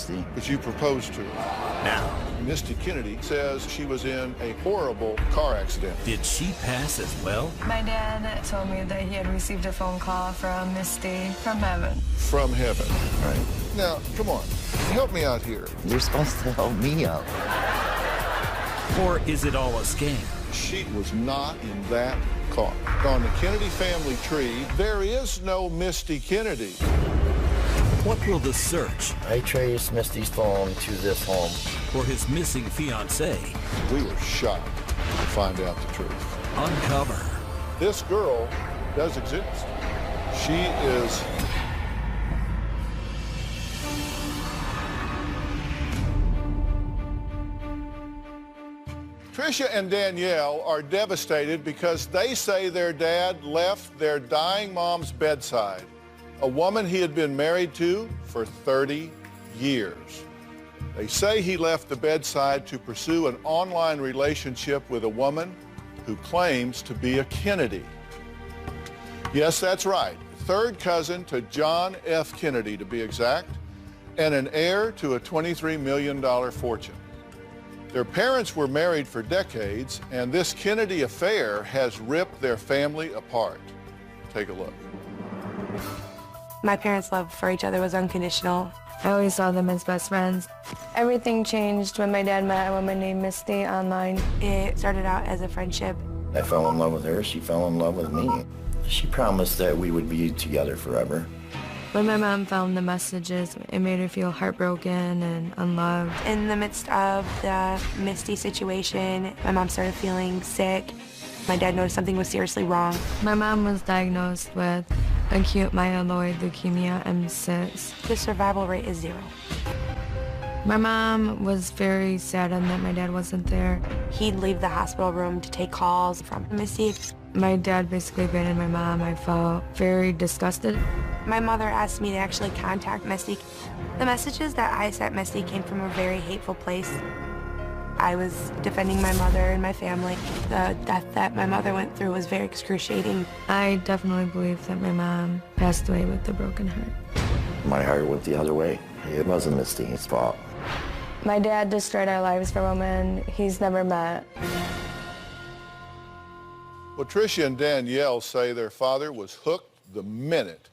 Misty. But you proposed to her. Now, Misty Kennedy says she was in a horrible car accident. did she pass as well? My dad told me that he had received a phone call from Misty from heaven. From heaven. Right. Now, come on, help me out here. You're supposed to help me out. Or is it all a scam? She was not in that car. On the Kennedy family tree, there is no Misty Kennedy. What will the search I traced Misty's phone to this home. for his missing fiancée We were shocked to find out the truth. uncover? This girl does exist. She is Tricia and Danielle are devastated because they say their dad left their dying mom's bedside, a woman he had been married to for 30 years. They say he left the bedside to pursue an online relationship with a woman who claims to be a Kennedy. Yes, that's right. Third cousin to John F. Kennedy, to be exact, and an heir to a $23 million fortune. Their parents were married for decades, and this Kennedy affair has ripped their family apart. Take a look. My parents' love for each other was unconditional. I always saw them as best friends. Everything changed when my dad met a woman named Misty online. It started out as a friendship. I fell in love with her. She fell in love with me. She promised that we would be together forever. When my mom found the messages, it made her feel heartbroken and unloved. In the midst of the Misty situation, my mom started feeling sick. My dad noticed something was seriously wrong. My mom was diagnosed with acute myeloid leukemia M6. The survival rate is 0. My mom was very saddened that my dad wasn't there. He'd leave the hospital room to take calls from Misty. My dad basically abandoned my mom. I felt very disgusted. My mother asked me to actually contact Misty. The messages that I sent Misty came from a very hateful place. I was defending my mother and my family. The death that my mother went through was very excruciating. I definitely believe that my mom passed away with a broken heart. My heart went the other way. It wasn't Misty's fault. My dad destroyed our lives for a woman he's never met. Well, Tricia and Danielle say their father was hooked the minute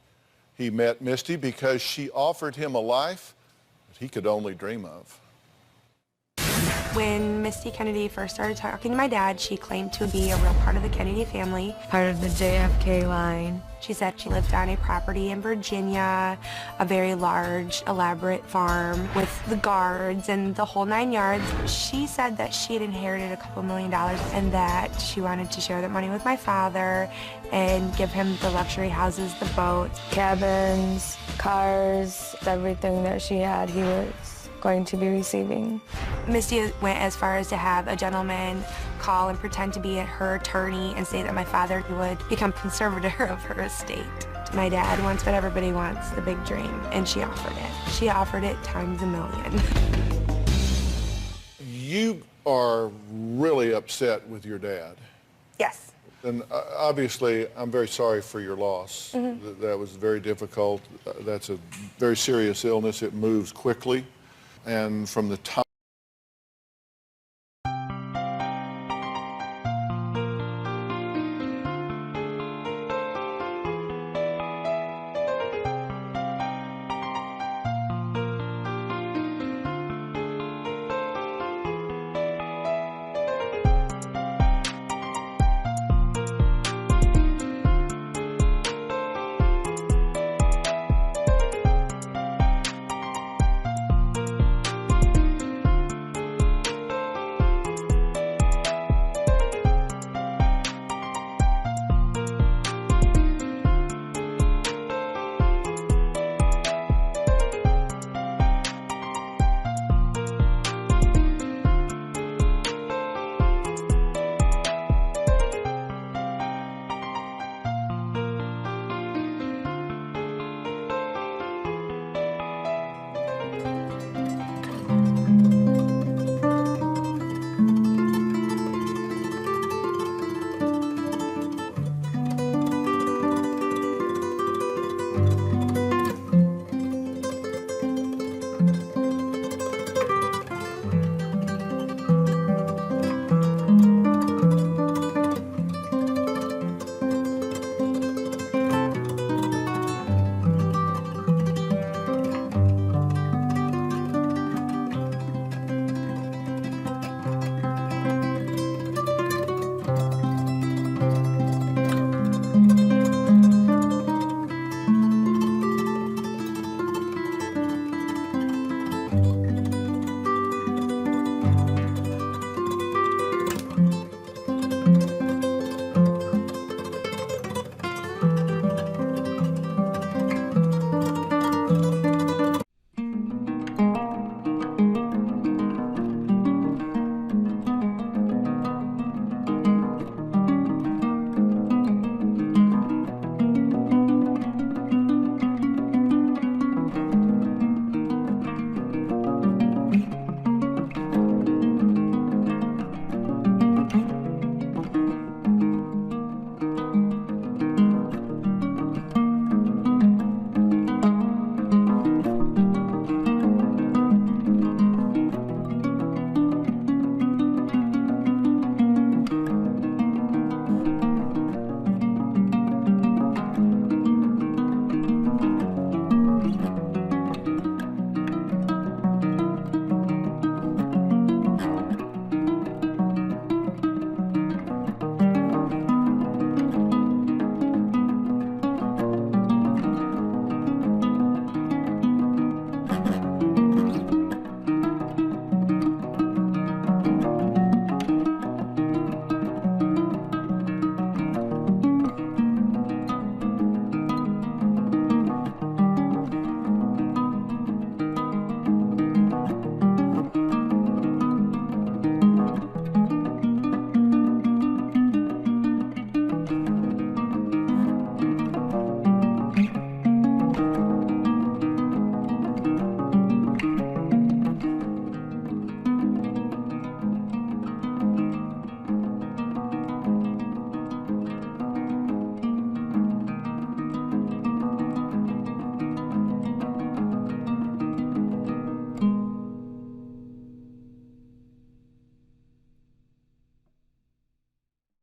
he met Misty because she offered him a life that he could only dream of. When Misty Kennedy first started talking to my dad, she claimed to be a real part of the Kennedy family. Part of the JFK line. She said she lived on a property in Virginia, a very large, elaborate farm with the guards and the whole 9 yards. She said that she had inherited a couple $1 million and that she wanted to share that money with my father and give him the luxury houses, the boats, Cabins, cars, everything that she had, he was going to be receiving. Misty went as far as to have a gentleman call and pretend to be her attorney and say that my father would become conservator of her estate. My dad wants what everybody wants, the big dream, and she offered it. She offered it times a million. You are really upset with your dad. Yes. And obviously, I'm very sorry for your loss. That was very difficult. That's a very serious illness. It moves quickly. And from the time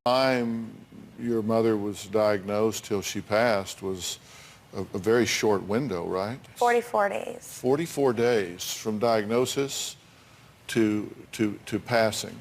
Time your mother was diagnosed till she passed was a very short window, right? 44 days. 44 days from diagnosis to passing.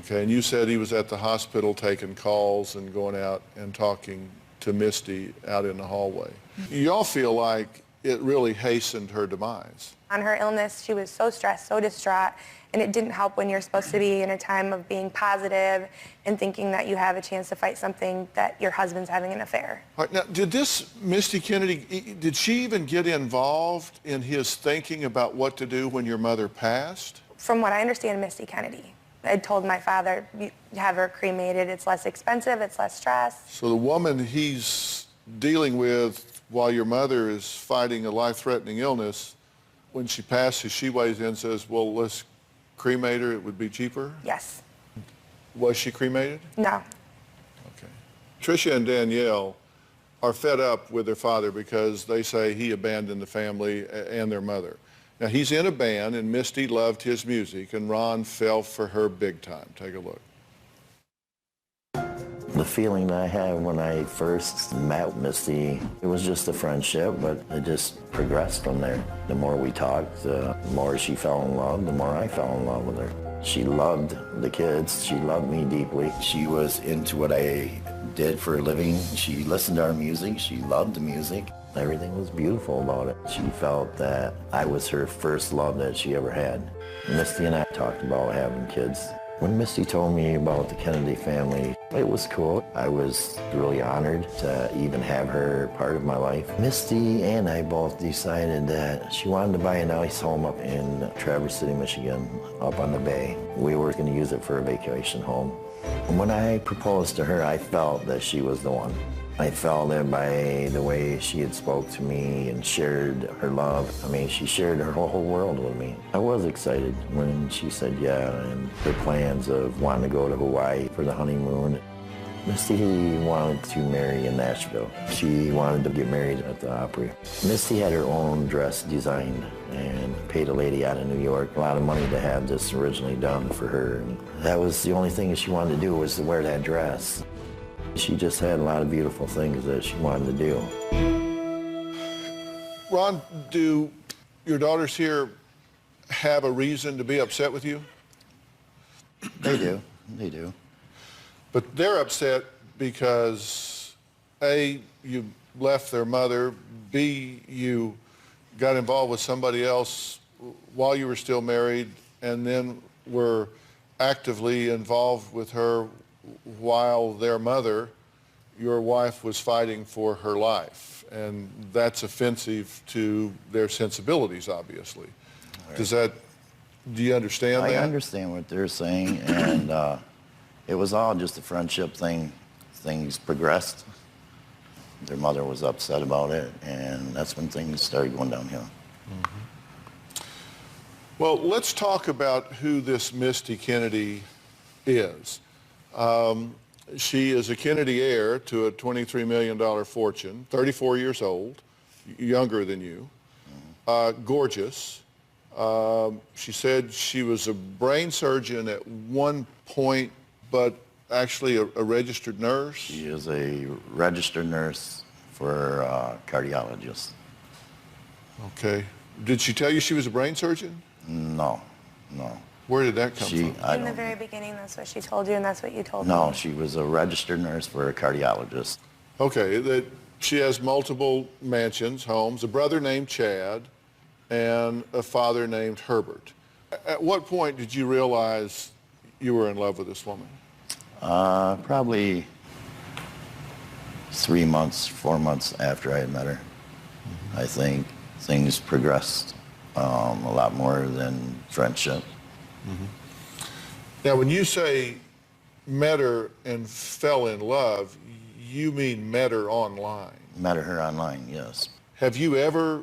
Okay, and you said he was at the hospital taking calls and going out and talking to Misty out in the hallway. Y'all feel like it really hastened her demise. On her illness, she was so stressed, so distraught, and it didn't help when you're supposed to be in a time of being positive and thinking that you have a chance to fight something that your husband's having an affair. All right, now, did this Misty Kennedy, did she even get involved in his thinking about what to do when your mother passed? From what I understand, Misty Kennedy. I told my father, you have her cremated, it's less expensive, it's less stress. So the woman he's dealing with while your mother is fighting a life-threatening illness, when she passes, she weighs in and says, well, let's cremate her, it would be cheaper? Yes. Was she cremated? No. Okay. Tricia and Danielle are fed up with their father because they say he abandoned the family and their mother. Now, he's in a band, and Misty loved his music, and Ron fell for her big time. Take a look. The feeling that I had when I first met Misty, it was just a friendship, but it just progressed from there. The more we talked, the more she fell in love, the more I fell in love with her. She loved the kids. She loved me deeply. She was into what I did for a living. She listened to our music. She loved the music. Everything was beautiful about it. She felt that I was her first love that she ever had. Misty and I talked about having kids. When Misty told me about the Kennedy family, it was cool. I was really honored to even have her part of my life. Misty and I both decided that she wanted to buy a nice home up in Traverse City, Michigan, up on the bay. We were going to use it for a vacation home. And when I proposed to her, I felt that she was the one. I felt it by the way she had spoke to me and shared her love. I mean, she shared her whole world with me. I was excited when she said yeah, and her plans of wanting to go to Hawaii for the honeymoon. Misty wanted to marry in Nashville. She wanted to get married at the Opry. Misty had her own dress designed and paid a lady out of New York a lot of money to have this originally done for her. And that was the only thing that she wanted to do, was to wear that dress. She just had a lot of beautiful things that she wanted to do. Ron, do your daughters here have a reason to be upset with you? They do. They do. But they're upset because, A, you left their mother, B, you got involved with somebody else while you were still married, and then were actively involved with her while their mother, your wife, was fighting for her life. And that's offensive to their sensibilities, obviously. Right. Do you understand that? I understand what they're saying, and it was all just a friendship thing. Things progressed. Their mother was upset about it, and that's when things started going downhill. Mm-hmm. Well, let's talk about who this Misty Kennedy is. She is a Kennedy heir to a $23 million fortune, 34 years old, younger than you, gorgeous. She said she was a brain surgeon at one point, but actually a registered nurse. She is a registered nurse for a cardiologist. Okay. Did she tell you she was a brain surgeon? No, no. Where did that come from? In the very beginning, that's what she told you, and that's what you told me. No, she was a registered nurse for a cardiologist. Okay, she has multiple mansions, homes, a brother named Chad, and a father named Herbert. At what point did you realize you were in love with this woman? Probably 3 months, 4 months after I had met her. Mm-hmm. I think things progressed a lot more than friendship. Mm-hmm. Now, when you say met her and fell in love, you mean met her online? Met her online, yes. Have you ever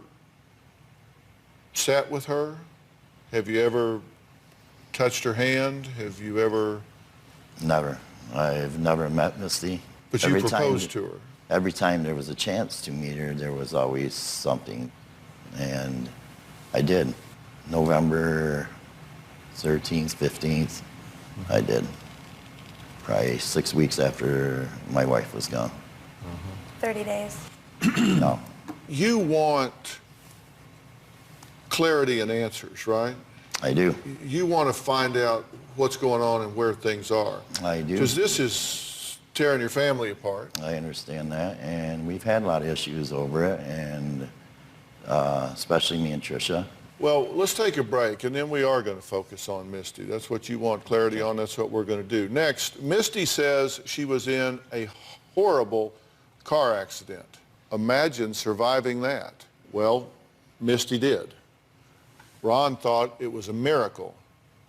sat with her? Have you ever touched her hand? Have you ever? Never. I've never met Misty. But you proposed to her? Every time there was a chance to meet her, there was always something. And I did. November 13th, 15th, I did. probably 6 weeks after my wife was gone. 30 days. No. You want clarity and answers, right? I do. You want to find out what's going on and where things are. I do. Because this is tearing your family apart. I understand that, and we've had a lot of issues over it, and especially me and Tricia. Well, let's take a break, and then we are going to focus on Misty. That's what you want clarity on. That's what we're going to do. Next, Misty says she was in a horrible car accident. Imagine surviving that. Well, Misty did. Ron thought it was a miracle.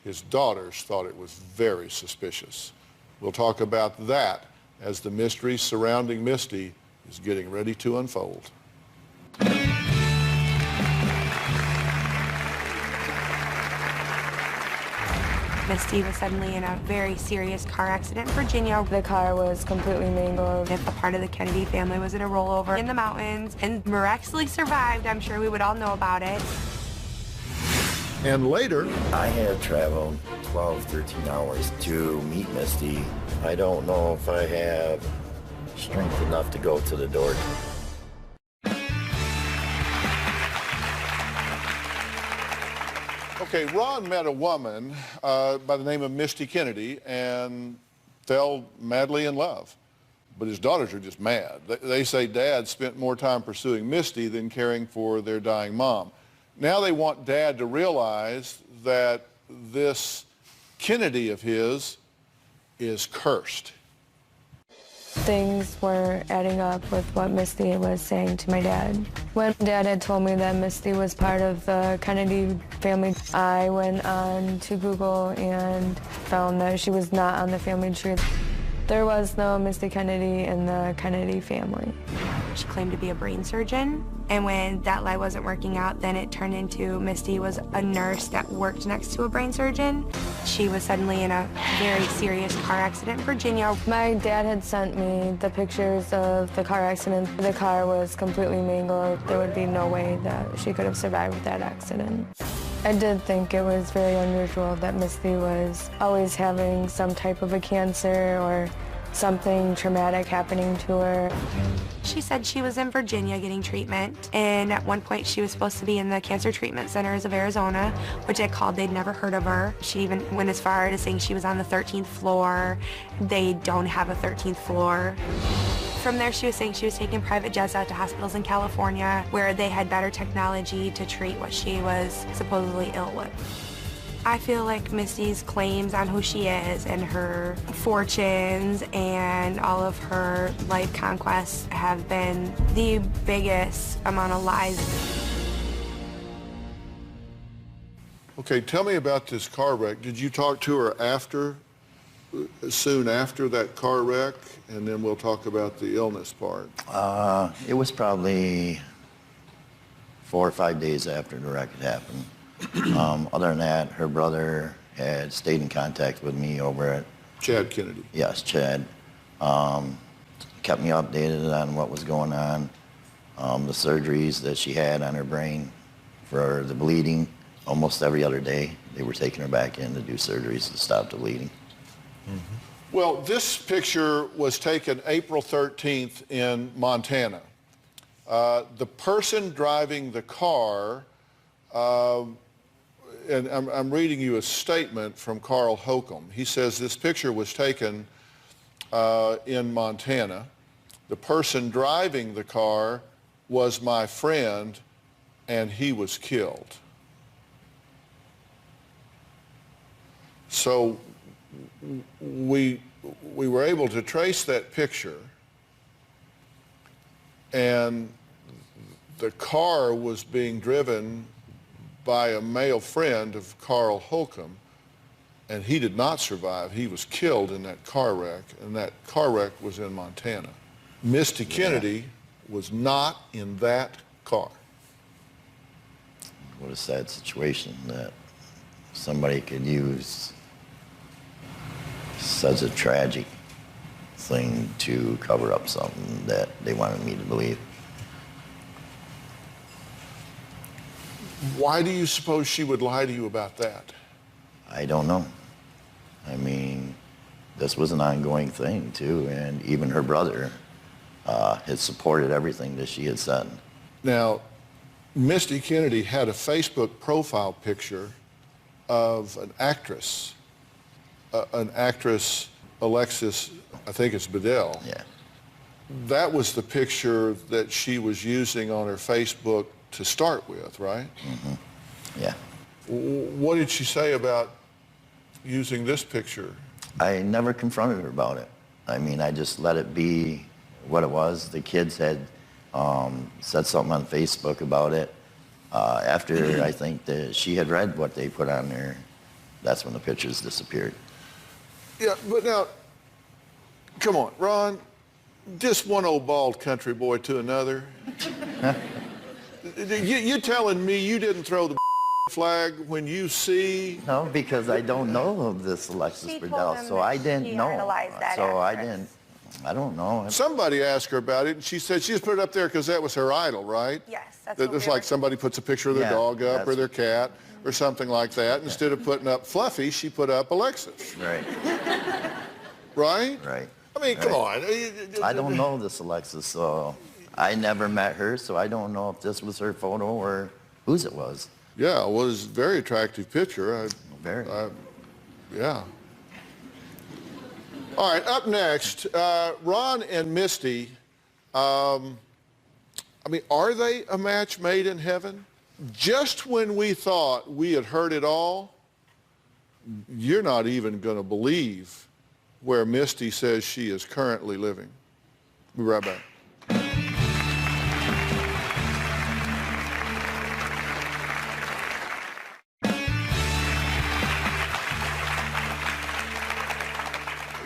His daughters thought it was very suspicious. We'll talk about that as the mystery surrounding Misty is getting ready to unfold. Misty was suddenly in a very serious car accident in Virginia. The car was completely mangled. If a part of the Kennedy family was in a rollover in the mountains and miraculously survived, I'm sure we would all know about it. And later, I had traveled 12, 13 hours to meet Misty. I don't know if I have strength enough to go to the door. okay, Ron met a woman by the name of Misty Kennedy and fell madly in love. But his daughters are just mad. They say Dad spent more time pursuing Misty than caring for their dying mom. Now they want Dad to realize that this Kennedy of his is cursed. Things weren't adding up with what Misty was saying to my dad. When Dad had told me that Misty was part of the Kennedy family, I went on to Google and found that she was not on the family tree. There was no Misty Kennedy in the Kennedy family. She claimed to be a brain surgeon, and when that lie wasn't working out, then it turned into Misty was a nurse that worked next to a brain surgeon. She was suddenly in a very serious car accident in Virginia. My dad had sent me the pictures of the car accident. The car was completely mangled. There would be no way that she could have survived that accident. I did think it was very unusual that Misty was always having some type of a cancer or something traumatic happening to her. She said she was in Virginia getting treatment, and at one point she was supposed to be in the Cancer Treatment Centers of Arizona, which I called. They'd never heard of her. She even went as far as saying she was on the 13th floor. They don't have a 13th floor. From there, she was saying she was taking private jets out to hospitals in California where they had better technology to treat what she was supposedly ill with. I feel like Misty's claims on who she is and her fortunes and all of her life conquests have been the biggest amount of lies. Okay, tell me about this car wreck. Did you talk to her soon after that car wreck? And then we'll talk about the illness part. It was probably 4 or 5 days after the wreck had happened. Other than that, her brother had stayed in contact with me over at... Chad Kennedy. Yes, Chad. Kept me updated on what was going on. The surgeries that she had on her brain for the bleeding. Almost every other day, they were taking her back in to do surgeries to stop the bleeding. Mm-hmm. Well, this picture was taken April 13th in Montana. The person driving the car... and I'm reading you a statement from Carl Holcomb. He says this picture was taken in Montana. The person driving the car was my friend, and he was killed. So we were able to trace that picture, and the car was being driven by a male friend of Carl Holcomb, and he did not survive. He was killed in that car wreck, and that car wreck was in Montana. Misty Kennedy was not in that car. What a sad situation that somebody could use such a tragic thing to cover up something that they wanted me to believe. Why do you suppose she would lie to you about that? I don't know. I mean, This was an ongoing thing, too, and even her brother had supported everything that she had said. Now, Misty Kennedy had a Facebook profile picture of an actress, Alexis, I think it's Bedell. Yeah. That was the picture that she was using on her Facebook to start with, right? Mm-hmm. Yeah. What did she say about using this picture? I never confronted her about it. I mean, I just let it be what it was. The kids had said something on Facebook about it. After I think that she had read what they put on there, that's when the pictures disappeared. Yeah, but now, come on, Ron, just one old bald country boy to another. You telling me you didn't throw the flag when you see? No, because I don't know this Alexis Bedell, so I didn't know. So I don't know. Somebody asked her about it, and she said she just put it up there because that was her idol, right? Yes, that's That it's like somebody puts a picture of their dog up or their cat or something like that. Instead of putting up Fluffy, she put up Alexis. Right. Right? Right. I mean, come on. I don't know this Alexis, so I never met her, so I don't know if this was her photo or whose it was. Yeah, it was a very attractive picture. Very. Yeah. All right, up next, Ron and Misty, I mean, are they a match made in heaven? Just when we thought we had heard it all, you're not even going to believe where Misty says she is currently living. We'll be right back.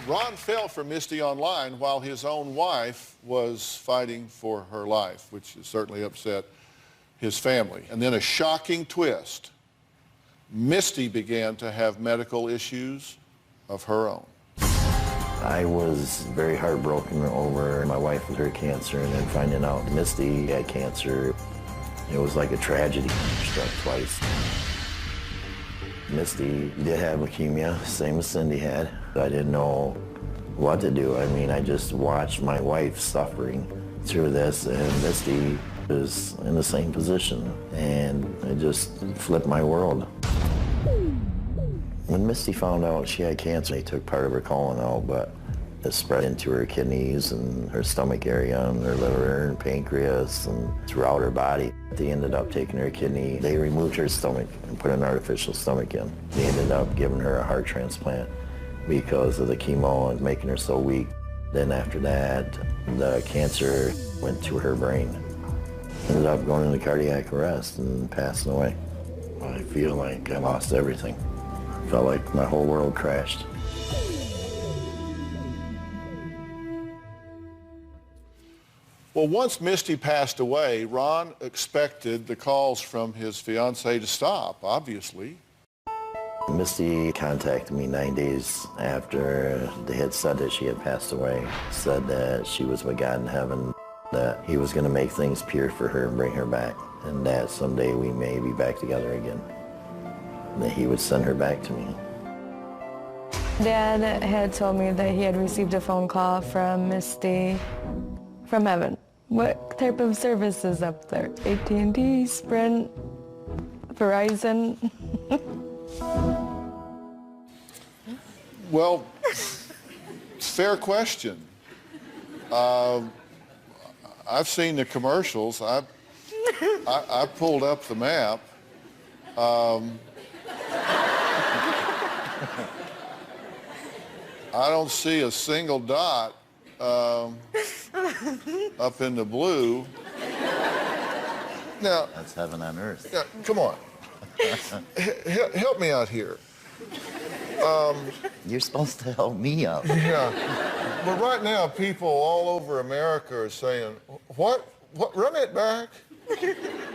Ron fell for Misty online while his own wife was fighting for her life, which has certainly upset his family. And then a shocking twist. Misty began to have medical issues of her own. I was very heartbroken over my wife with her cancer, and then finding out Misty had cancer. It was like a tragedy, struck twice. Misty did have leukemia, same as Cindy had. I didn't know what to do. I mean, I just watched my wife suffering through this, and Misty was in the same position, and it just flipped my world. When Misty found out she had cancer, they took part of her colon out, but it spread into her kidneys and her stomach area and her liver and pancreas and throughout her body. They ended up taking her kidney. They removed her stomach and put an artificial stomach in. They ended up giving her a heart transplant because of the chemo and making her so weak. Then after that, the cancer went to her brain. Ended up going into cardiac arrest and passing away. I feel like I lost everything. Felt like my whole world crashed. Well, once Misty passed away, Ron expected the calls from his fiancée to stop, obviously. Misty contacted me 9 days after they had said that she had passed away. Said that she was with God in heaven, that he was going to make things pure for her and bring her back, and that someday we may be back together again. And that he would send her back to me. Dad had told me that he had received a phone call from Misty from heaven. What type of service is up there? AT&T, Sprint, Verizon? Well, fair question. I've seen the commercials. I pulled up the map. I don't see a single dot up in the blue. Now, that's heaven on earth. Yeah, come on. Help me out here. You're supposed to help me out. Yeah. But right now, people all over America are saying, what? Run it back.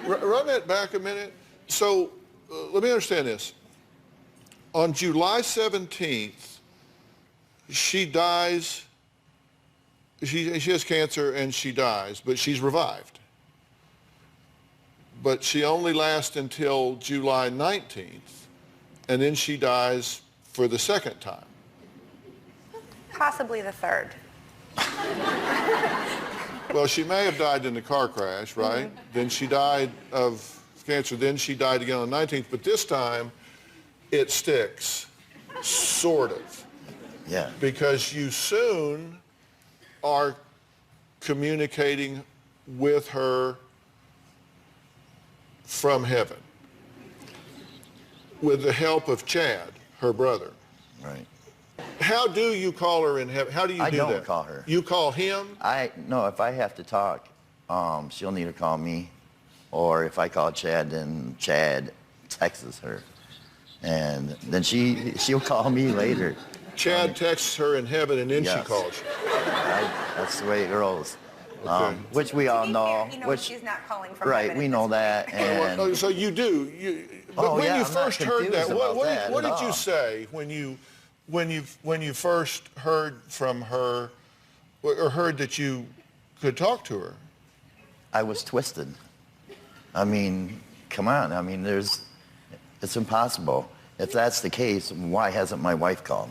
Run it back a minute. So let me understand this. On July 17th, she dies. She has cancer and she dies, but she's revived. But she only lasts until July 19th, and then she dies for the second time. Possibly the 3rd. Well, she may have died in the car crash, right? Then she died of cancer. Then she died again on the 19th. But this time, it sticks, sort of. Yeah. Because you soon are communicating with her from heaven with the help of Chad, her brother. Right. How do you call her in heaven? How do you do that? I don't call her. You call him? No, if I have to talk, she'll need to call me. Or if I call Chad, then Chad texts her. And then she'll call me later. Chad texts her in heaven and then yes. she calls you. That's the way it rolls. Okay. Which we all know. Which she's not calling from right, heaven we at know this that. point. And So you do. But when yeah, you I'm first not heard that, confused about what did that you at all. say when you first heard from her or heard that you could talk to her? I was twisted. I mean, come on. I mean, it's impossible. If that's the case, why hasn't my wife called?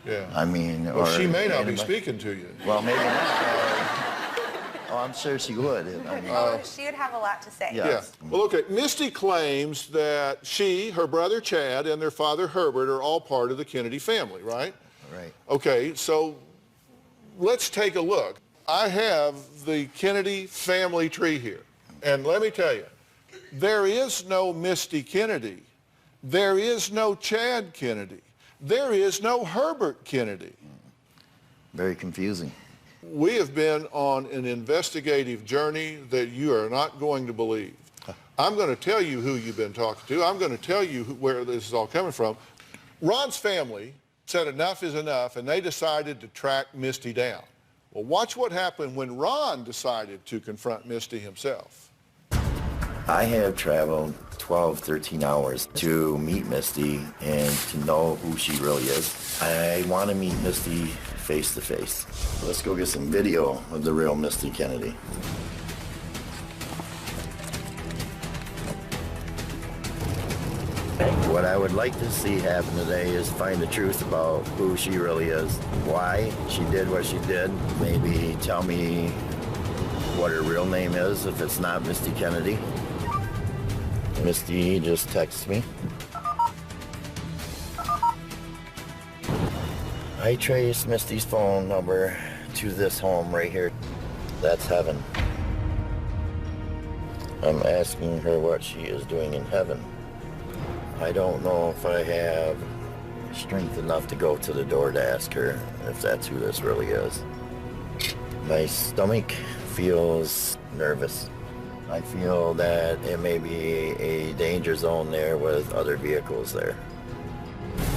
Yeah. I mean, well, she may not be anybody. speaking to you. Well, maybe not. I'm sure she would. I mean, She would have a lot to say. Yeah. Yeah. Well, okay. Misty claims that she, her brother Chad, and their father Herbert are all part of the Kennedy family, right? right. Okay, so let's take a look. I have the Kennedy family tree here. And let me tell you, there is no Misty Kennedy. There is no Chad Kennedy. There is no Herbert Kennedy. Very confusing. We have been on an investigative journey that you are not going to believe. I'm going to tell you who you've been talking to. I'm going to tell you where this is all coming from. Ron's family said enough is enough, and they decided to track Misty down. Well, watch what happened when Ron decided to confront Misty himself. I have traveled 12, 13 hours to meet Misty and to know who she really is. I want to meet Misty face to face. Let's go get some video of the real Misty Kennedy. What I would like to see happen today is find the truth about who she really is, why she did what she did, maybe tell me what her real name is if it's not Misty Kennedy. Misty just texts me. I traced Misty's phone number to this home right here. That's heaven. I'm asking her what she is doing in heaven. I don't know if I have strength enough to go to the door to ask her if that's who this really is. My stomach feels nervous. I feel that it may be a danger zone there with other vehicles there.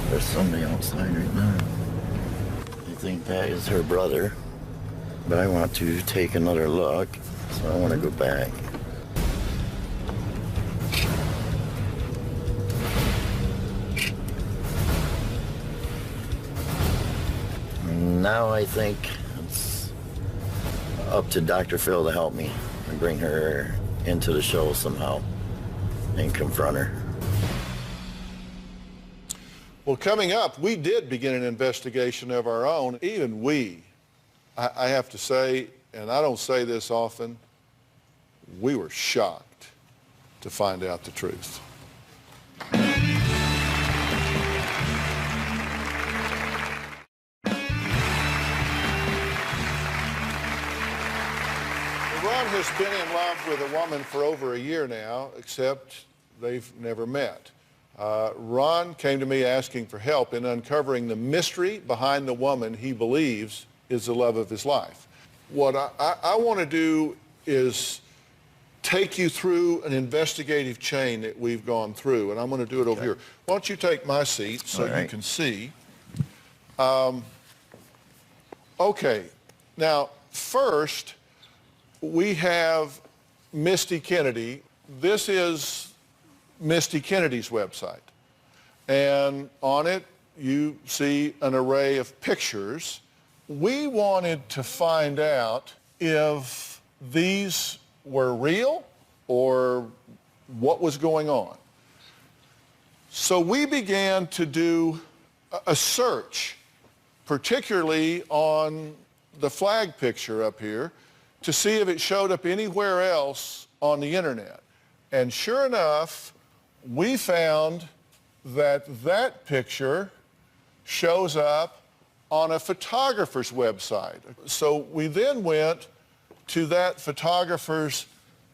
There's somebody outside right now. I think that is her brother, but I want to take another look, so I want to go back. Now I think it's up to Dr. Phil to help me and bring her into the show somehow and confront her. Well, coming up, we did begin an investigation of our own. Even we, I have to say, and I don't say this often, we were shocked to find out the truth. Ron has been in love with a woman for over a year now, except they've never met. Ron came to me asking for help in uncovering the mystery behind the woman he believes is the love of his life. What I want to do is take you through an investigative chain that we've gone through, and I'm going to do it over here. Why don't you take my seat so you can see? Okay, now first we have Misty Kennedy. This is Misty Kennedy's website, and on it you see an array of pictures. We wanted to find out if these were real or what was going on. So we began to do a search particularly on the flag picture up here, to see if it showed up anywhere else on the internet. And sure enough, we found that that picture shows up on a photographer's website. So we then went to that photographer's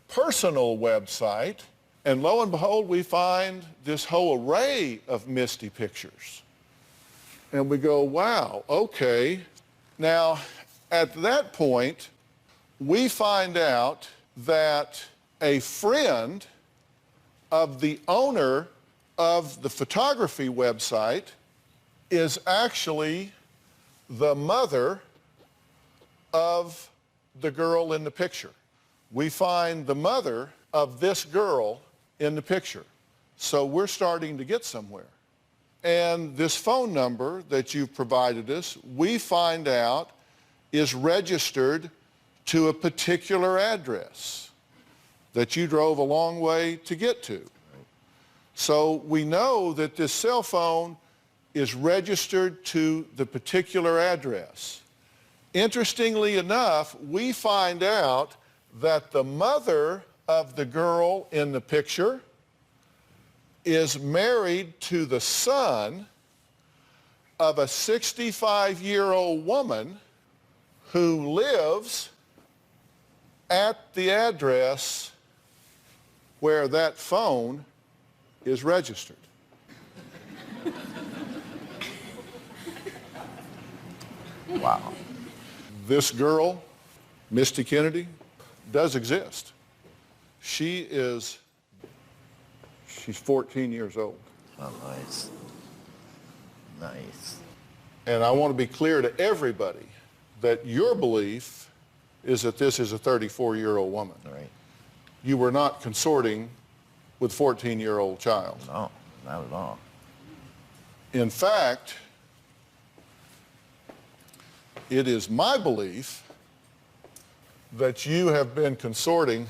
personal website, and lo and behold, we find this whole array of Misty pictures. And we go, wow, okay. Now, at that point, we find out that a friend of the owner of the photography website is actually the mother of the girl in the picture. We find the mother of this girl in the picture. So we're starting to get somewhere. And this phone number that you've provided us, we find out is registered to a particular address that you drove a long way to get to. So we know that this cell phone is registered to the particular address. Interestingly enough, we find out that the mother of the girl in the picture is married to the son of a 65-year-old woman who lives at the address where that phone is registered. Wow. This girl, Misty Kennedy, does exist. She's 14 years old. Oh, nice. Nice. And I want to be clear to everybody that your belief is that this is a 34-year-old woman. Right. You were not consorting with a 14-year-old child. No, not at all. In fact, it is my belief that you have been consorting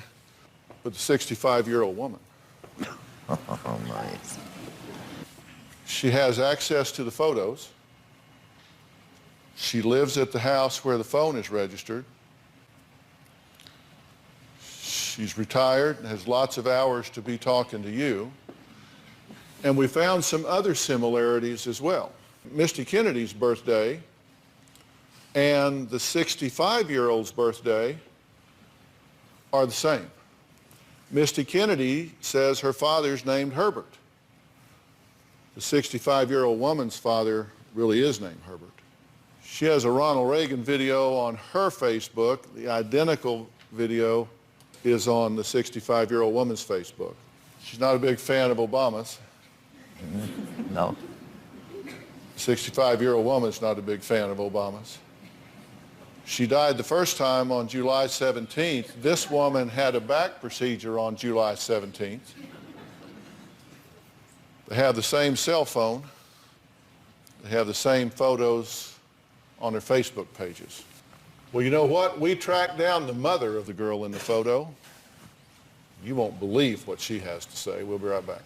with a 65-year-old woman. Oh, nice. She has access to the photos. She lives at the house where the phone is registered. She's retired and has lots of hours to be talking to you. And we found some other similarities as well. Misty Kennedy's birthday and the 65-year-old's birthday are the same. Misty Kennedy says her father's named Herbert. The 65-year-old woman's father really is named Herbert. She has a Ronald Reagan video on her Facebook. The identical video is on the 65-year-old woman's Facebook. She's not a big fan of Obama's. No. The 65-year-old woman's not a big fan of Obama's. She died the first time on July 17th. This woman had a back procedure on July 17th. They have the same cell phone. They have the same photos on their Facebook pages. Well, you know what? We tracked down the mother of the girl in the photo. You won't believe what she has to say. We'll be right back.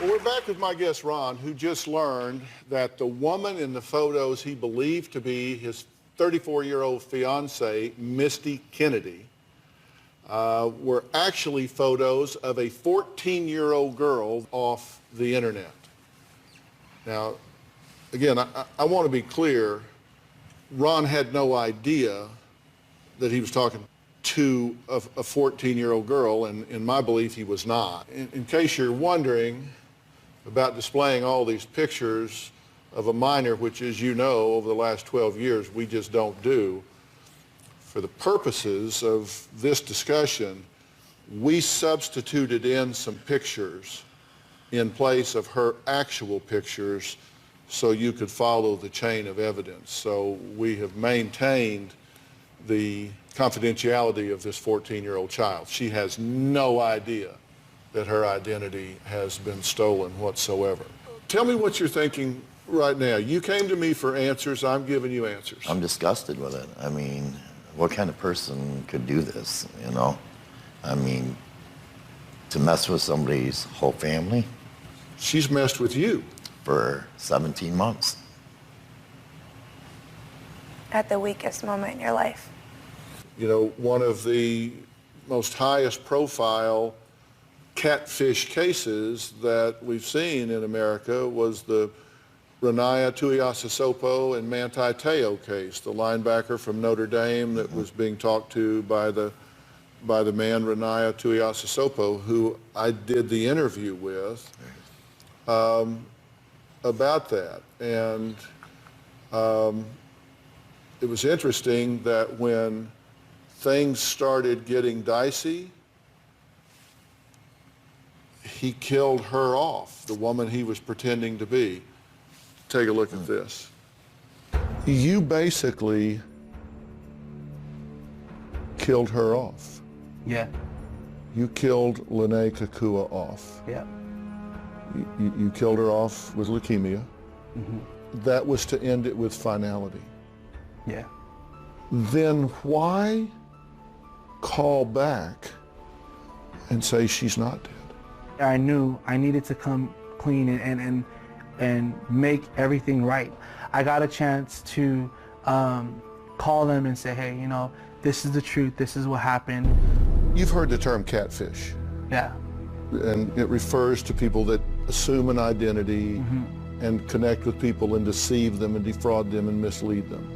Well, we're back with my guest, Ron, who just learned that the woman in the photos he believed to be his 34-year-old fiancée, Misty Kennedy, were actually photos of a 14-year-old girl off the internet. Now, again, I want to be clear. Ron had no idea that he was talking to a 14-year-old girl, and in my belief, he was not. In case you're wondering about displaying all these pictures of a minor, which, as you know, over the last 12 years, we just don't do, for the purposes of this discussion, we substituted in some pictures in place of her actual pictures so you could follow the chain of evidence. So we have maintained the confidentiality of this 14-year-old child. She has no idea that her identity has been stolen whatsoever. Tell me what you're thinking right now. You came to me for answers. I'm giving you answers. I'm disgusted with it. I mean, what kind of person could do this, you know? I mean, to mess with somebody's whole family. She's messed with you. For 17 months. At the weakest moment in your life. You know, one of the most highest profile catfish cases that we've seen in America was the Renaya Tuiasosopo and Manti Te'o case, the linebacker from Notre Dame that was being talked to by the man Renaya Tuiasosopo, who I did the interview with about that. And it was interesting that when things started getting dicey, he killed her off, the woman he was pretending to be. Take a look at this. You basically killed her off. Yeah. You killed Lene Kakua off. Yeah. You killed her off with leukemia. That was to end it with finality. Yeah. Then why call back and say she's not dead? I knew I needed to come clean and make everything right. I got a chance to call them and say, hey, you know, this is the truth, this is what happened. You've heard the term catfish. Yeah. And it refers to people that assume an identity and connect with people and deceive them and defraud them and mislead them.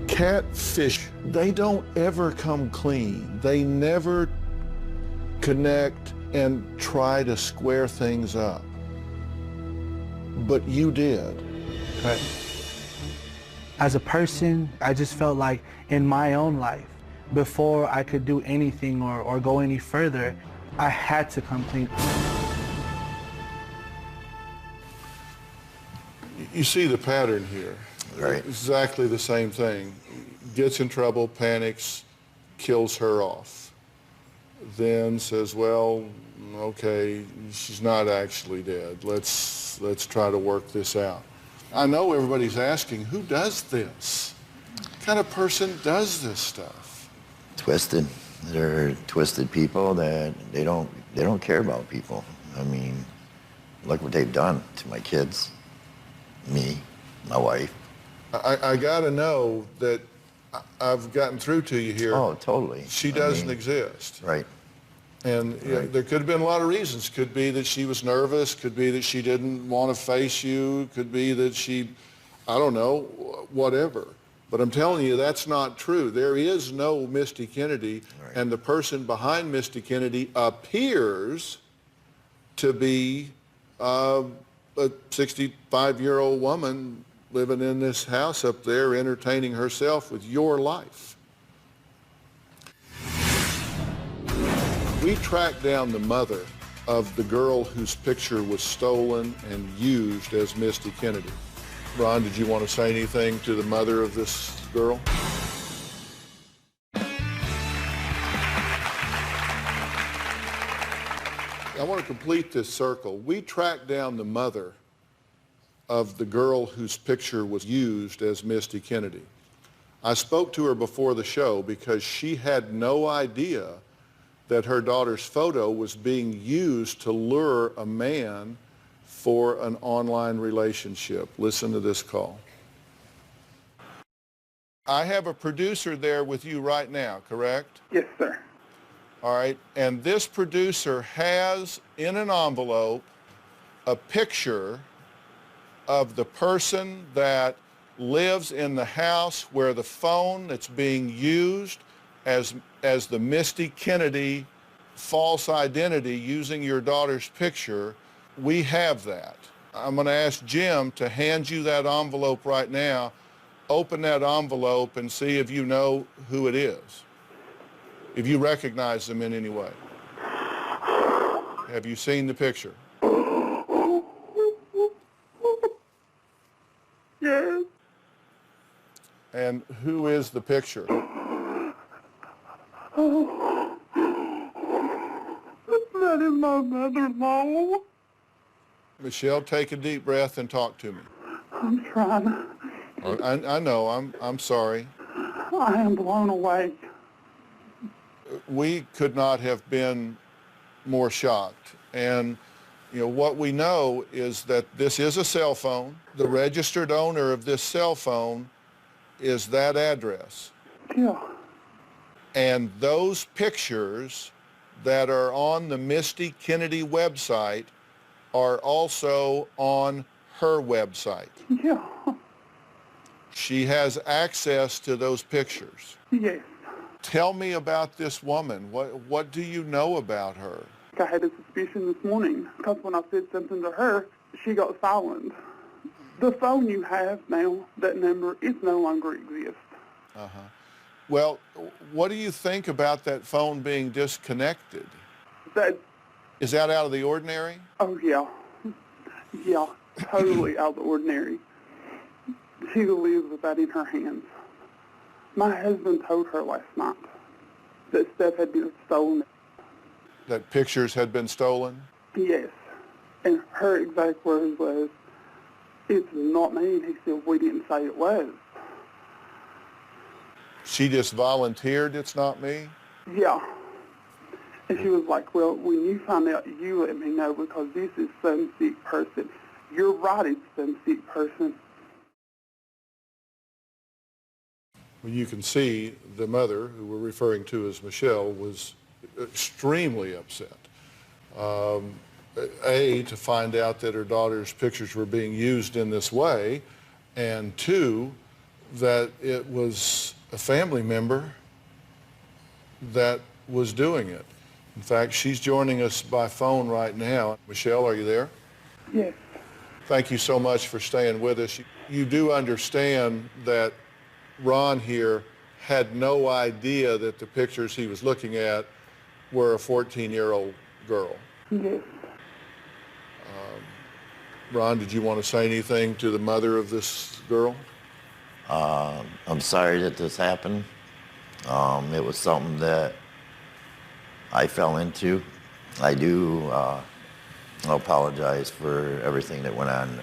Catfish, they don't ever come clean. They never connect and try to square things up. But you did. Right. As a person, I just felt like in my own life, before I could do anything or go any further, I had to come clean. You see the pattern here. Right. Exactly the same thing. Gets in trouble, panics, kills her off. Then says, well, okay, she's not actually dead. Let's try to work this out. I know everybody's asking, who does this? What kind of person does this stuff? Twisted. They're twisted people that they don't care about people. I mean, look what they've done to my kids, me, my wife. I gotta know that I've gotten through to you here. Oh, totally. She doesn't exist. Right. And you know, there could have been a lot of reasons. Could be that she was nervous. Could be that she didn't want to face you. Could be that she, I don't know, whatever. But I'm telling you, that's not true. There is no Misty Kennedy, and the person behind Misty Kennedy appears to be a 65-year-old woman living in this house up there, entertaining herself with your life. We tracked down the mother of the girl whose picture was stolen and used as Misty Kennedy. Ron, did you want to say anything to the mother of this girl? I want to complete this circle. We tracked down the mother of the girl whose picture was used as Misty Kennedy. I spoke to her before the show because she had no idea that her daughter's photo was being used to lure a man for an online relationship. Listen to this call. I have a producer there with you right now, correct? Yes, sir. All right, and this producer has in an envelope a picture of the person that lives in the house where the phone that's being used as the Misty Kennedy false identity using your daughter's picture. We have that. I'm going to ask Jim to hand you that envelope right now. Open that envelope and see if you know who it is, if you recognize them in any way. Have you seen the picture? Yes. And who is the picture? That is my mother-in-law. Michelle, take a deep breath and talk to me. I'm trying. I know, I'm sorry. I am blown away. We could not have been more shocked. And, you know, what we know is that this is a cell phone. The registered owner of this cell phone is that address. Yeah. And those pictures that are on the Misty Kennedy website are also on her website. Yeah. She has access to those pictures. Yes. Tell me about this woman. What do you know about her? I had a suspicion this morning because when I said something to her, she got silent. The phone you have now, that number, it no longer exists. Uh-huh. Well, what do you think about that phone being disconnected? Is that out of the ordinary? Oh, yeah. Yeah, totally out of the ordinary. She lives with that in her hands. My husband told her last night that stuff had been stolen. That pictures had been stolen? Yes. And her exact words was, "It's not me." And he said, "We didn't say it was." She just volunteered, "It's not me"? Yeah. And she was like, "Well, when you find out, you let me know because this is some sick person. You're right, it's some sick person." Well, you can see the mother, who we're referring to as Michelle, was extremely upset. A, to find out that her daughter's pictures were being used in this way, and two, that it was a family member that was doing it. In fact, she's joining us by phone right now. Michelle, are you there? Yes. Thank you so much for staying with us. You do understand that Ron here had no idea that the pictures he was looking at were a 14-year-old girl. Yes. Ron, did you want to say anything to the mother of this girl? I'm sorry that this happened. It was something that I fell into. I do apologize for everything that went on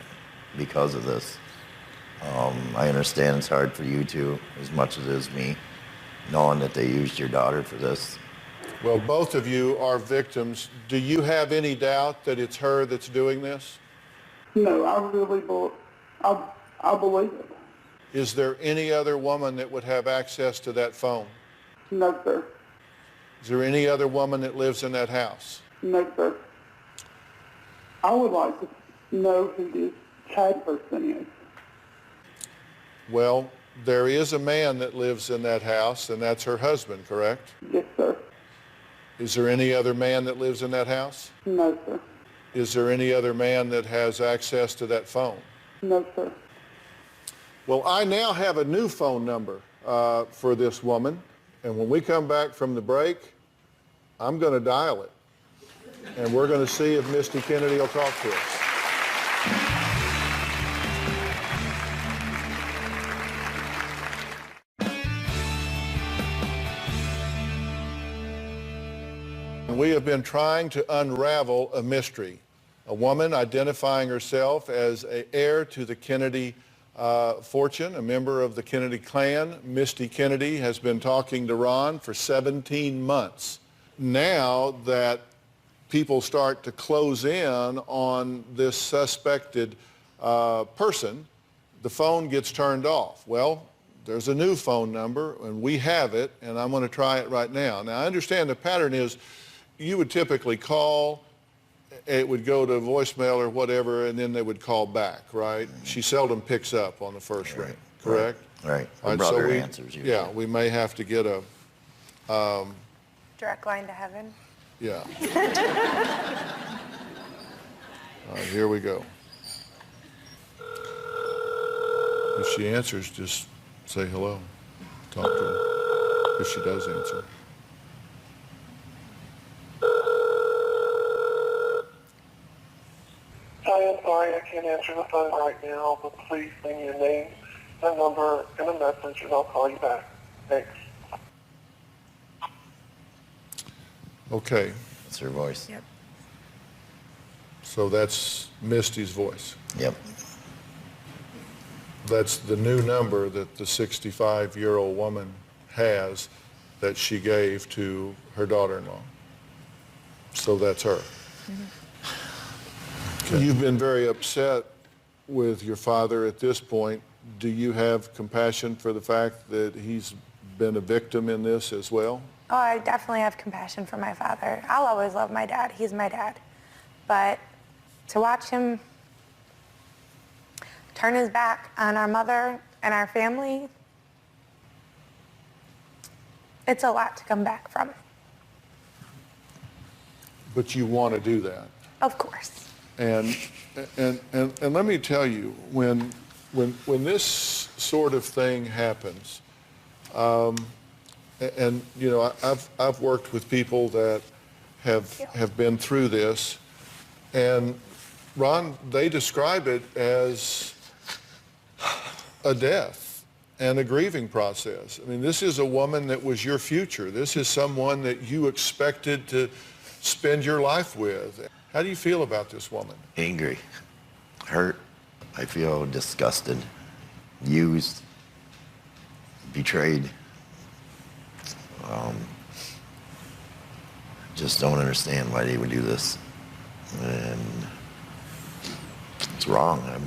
because of this. I understand it's hard for you too, as much as it is me, knowing that they used your daughter for this. Well, both of you are victims. Do you have any doubt that it's her that's doing this? No, I really I believe it. Is there any other woman that would have access to that phone? No, sir. Is there any other woman that lives in that house? No, sir. I would like to know who this Chad person is. Well, there is a man that lives in that house, and that's her husband, correct? Yes, sir. Is there any other man that lives in that house? No, sir. Is there any other man that has access to that phone? No, sir. Well, I now have a new phone number for this woman, and when we come back from the break, I'm going to dial it, and we're going to see if Misty Kennedy will talk to us. We have been trying to unravel a mystery. A woman identifying herself as an heir to the Kennedy fortune, a member of the Kennedy clan. Misty Kennedy has been talking to Ron for 17 months. Now that people start to close in on this suspected person, the phone gets turned off. Well, there's a new phone number, and we have it, and I'm going to try it right now. Now, I understand the pattern is you would typically call, it would go to voicemail or whatever, and then they would call back, right? She seldom picks up on the first ring, correct? Right. All right, Brother so answers usually. yeah, we may have to get a Direct line to heaven. yeah. All right, here we go. If she answers, just say hello. Talk to her. If she does answer. Hi, I'm sorry I can't answer the phone right now, but please leave me your name, a number, and a message, and I'll call you back. Thanks. Okay. That's her voice. Yep. So that's Misty's voice. Yep. That's the new number that the 65-year-old woman has that she gave to her daughter-in-law. So that's her. Okay. You've been very upset with your father at this point. Do you have compassion for the fact that he's been a victim in this as well? Oh, I definitely have compassion for my father. I'll always love my dad. He's my dad. But to watch him turn his back on our mother and our family, it's a lot to come back from. But you want to do that. Of course. And let me tell you, when this sort of thing happens, and you know, I've worked with people that have been through this, and Ron, they describe it as a death and a grieving process. I mean, this is a woman that was your future. This is someone that you expected to spend your life with. How do you feel about this woman? Angry, hurt. I feel disgusted, used, betrayed. Just don't understand why they would do this. And it's wrong. I mean,